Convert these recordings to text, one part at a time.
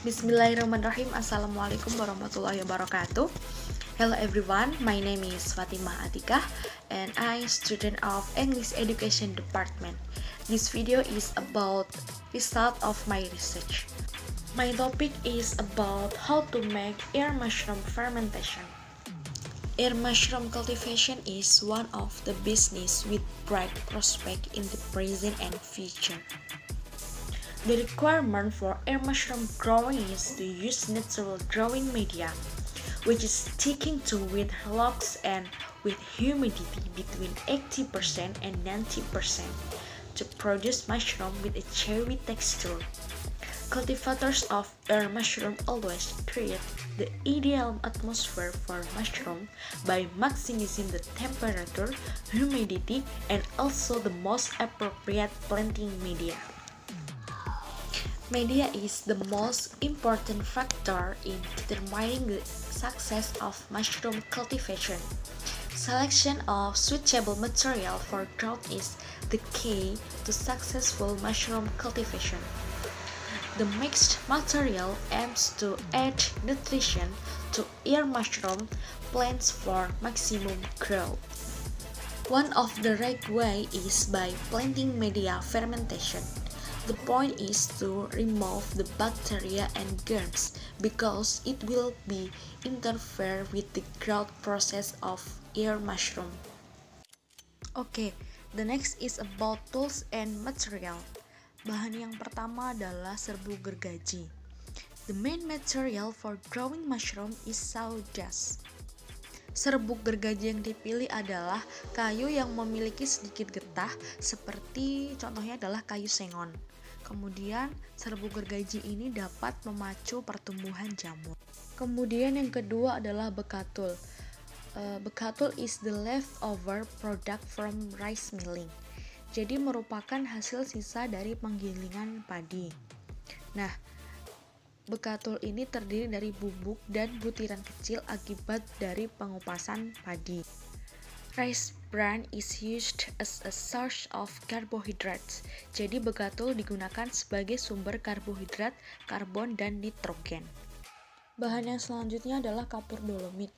Bismillahirrahmanirrahim. Assalamualaikum warahmatullahi wabarakatuh. Hello everyone, my name is Fatimah Atikah and I'm student of English Education Department. This video is about result of my research. My topic is about how to make air mushroom fermentation. Air mushroom cultivation is one of the business with bright prospect in the present and future. The requirement for air mushroom growing is to use natural growing media, which is sticking to with rocks and with humidity between 80% and 90% to produce mushroom with a chewy texture. Cultivators of air mushroom always create the ideal atmosphere for mushroom by maximizing the temperature, humidity, and also the most appropriate planting media. Media is the most important factor in determining the success of mushroom cultivation. Selection of suitable material for growth is the key to successful mushroom cultivation. The mixed material aims to add nutrition to air mushroom plants for maximum growth. One of the right way is by planting media fermentation. The point is to remove the bacteria and germs because it will be interfere with the growth process of air mushroom. Okay, the next is about tools and material. Bahan yang pertama adalah serbuk gergaji. The main material for growing mushroom is sawdust. Serbuk gergaji yang dipilih adalah kayu yang memiliki sedikit getah, seperti contohnya adalah kayu sengon. Kemudian serbuk gergaji ini dapat memacu pertumbuhan jamur. Kemudian yang kedua adalah bekatul. Bekatul is the leftover product from rice milling. Jadi merupakan hasil sisa dari penggilingan padi. Nah, bekatul ini terdiri dari bubuk dan butiran kecil akibat dari pengupasan padi. Rice bran is used as a source of carbohydrates. Jadi bekatul digunakan sebagai sumber karbohidrat, karbon, dan nitrogen. Bahan yang selanjutnya adalah kapur dolomit.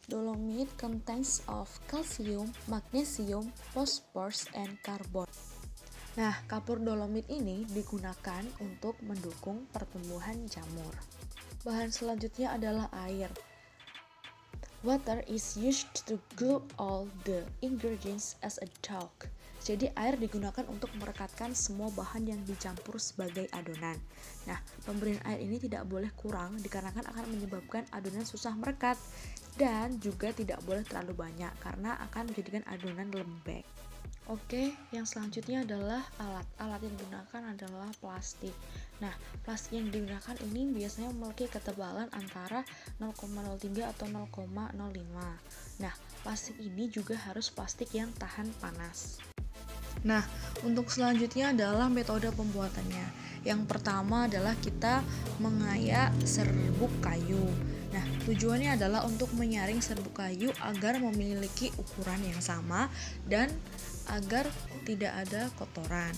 Dolomit contains of calcium, magnesium, phosphorus, and carbon. Nah, kapur dolomit ini digunakan untuk mendukung pertumbuhan jamur. Bahan selanjutnya adalah air. Water is used to glue all the ingredients as a dough. Jadi air digunakan untuk merekatkan semua bahan yang dicampur sebagai adonan. Nah, pemberian air ini tidak boleh kurang dikarenakan akan menyebabkan adonan susah merekat dan juga tidak boleh terlalu banyak karena akan menjadikan adonan lembek. Oke, yang selanjutnya adalah alat. Alat yang digunakan adalah plastik. Nah, plastik yang digunakan ini biasanya memiliki ketebalan antara 0,03 atau 0,05. Nah, plastik ini juga harus plastik yang tahan panas. Nah, untuk selanjutnya adalah metode pembuatannya. Yang pertama adalah kita mengayak serbuk kayu. Nah, tujuannya adalah untuk menyaring serbuk kayu agar memiliki ukuran yang sama dan agar tidak ada kotoran.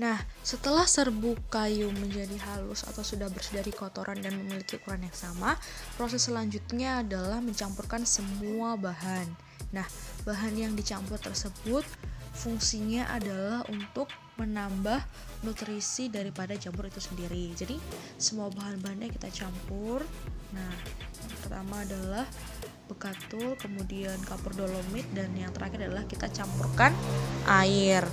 Nah, setelah serbuk kayu menjadi halus atau sudah bersih dari kotoran dan memiliki ukuran yang sama, proses selanjutnya adalah mencampurkan semua bahan. Nah, bahan yang dicampur tersebut fungsinya adalah untuk menambah nutrisi daripada jamur itu sendiri. Jadi, semua bahan-bahannya kita campur. Nah, yang pertama adalah bekatul, kemudian kapur dolomit, dan yang terakhir adalah kita campurkan air.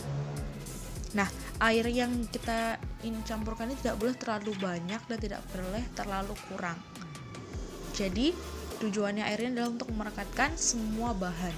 Nah, air yang kita campurkan ini tidak boleh terlalu banyak dan tidak boleh terlalu kurang. Jadi, tujuannya airnya adalah untuk merekatkan semua bahan.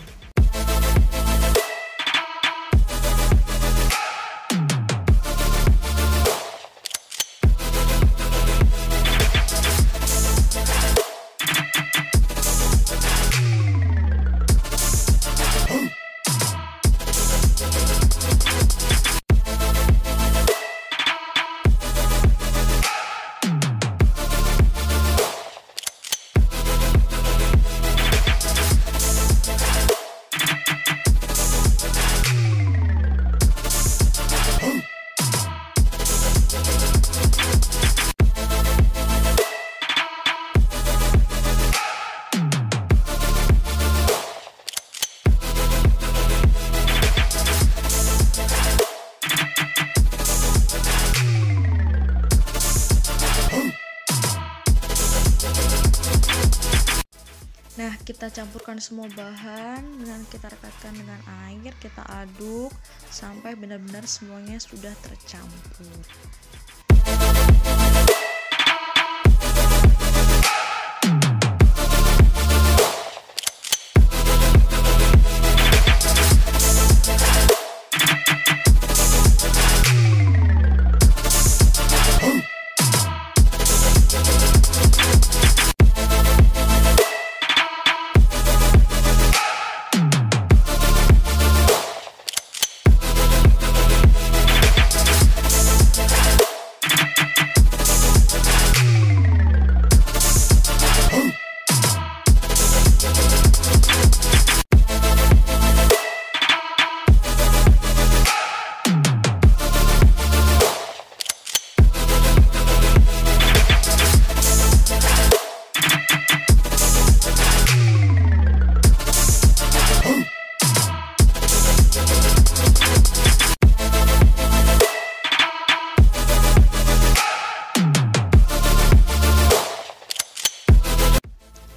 Nah, kita campurkan semua bahan dengan kita rekatkan dengan air, kita aduk sampai benar-benar semuanya sudah tercampur.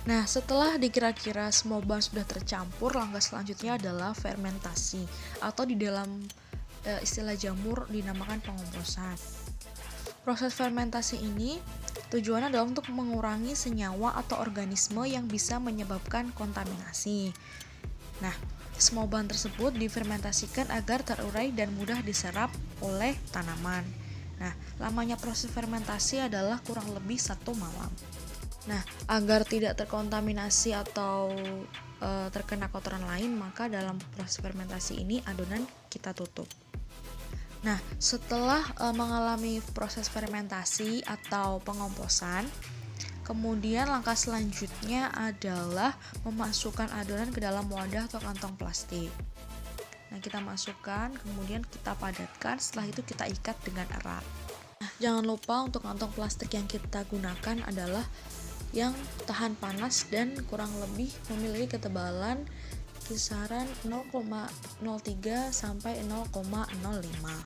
Nah, setelah dikira-kira semua bahan sudah tercampur, langkah selanjutnya adalah fermentasi atau di dalam istilah jamur dinamakan pengomposan. Proses fermentasi ini tujuannya adalah untuk mengurangi senyawa atau organisme yang bisa menyebabkan kontaminasi. Nah, semua bahan tersebut difermentasikan agar terurai dan mudah diserap oleh tanaman. Nah, lamanya proses fermentasi adalah kurang lebih 1 malam. Nah, agar tidak terkontaminasi atau terkena kotoran lain, maka dalam proses fermentasi ini adonan kita tutup. Nah, setelah mengalami proses fermentasi atau pengomposan, kemudian langkah selanjutnya adalah memasukkan adonan ke dalam wadah atau kantong plastik. Nah, kita masukkan, kemudian kita padatkan, setelah itu kita ikat dengan erat. Nah, jangan lupa untuk kantong plastik yang kita gunakan adalah yang tahan panas dan kurang lebih memiliki ketebalan kisaran 0,03 sampai 0,05.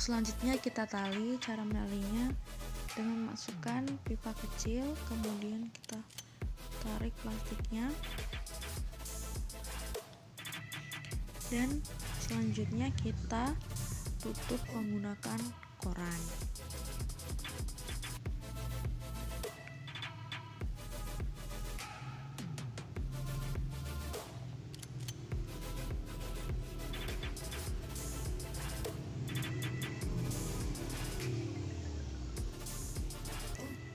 Selanjutnya kita tali. Cara menalinya dengan masukkan pipa kecil, kemudian kita tarik plastiknya, dan selanjutnya kita tutup menggunakan koran.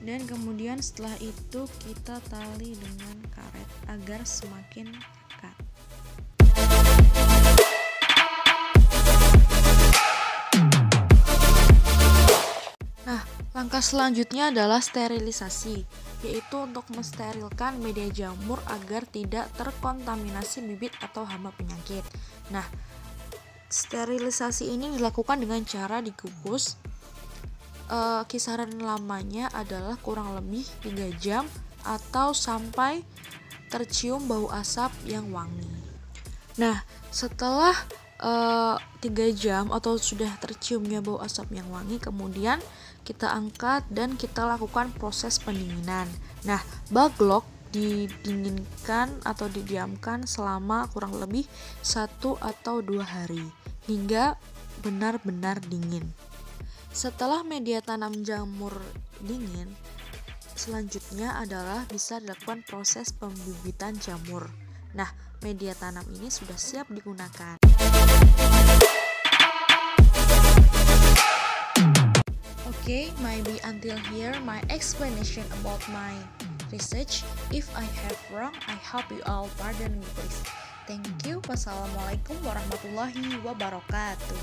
Dan kemudian setelah itu kita tali dengan karet agar semakin dekat. Nah, langkah selanjutnya adalah sterilisasi, yaitu untuk mensterilkan media jamur agar tidak terkontaminasi bibit atau hama penyakit. Nah, sterilisasi ini dilakukan dengan cara dikukus. Kisaran lamanya adalah kurang lebih 3 jam atau sampai tercium bau asap yang wangi. Nah, setelah 3 jam atau sudah terciumnya bau asap yang wangi, kemudian kita angkat dan kita lakukan proses pendinginan. Nah, baglok didinginkan atau didiamkan selama kurang lebih 1 atau 2 hari hingga benar-benar dingin. Setelah media tanam jamur dingin, selanjutnya adalah bisa dilakukan proses pembibitan jamur. Nah, media tanam ini sudah siap digunakan. Okay, maybe until here my explanation about my research. If I have wrong, I hope you all pardon me please. Thank you. Wassalamualaikum warahmatullahi wabarakatuh.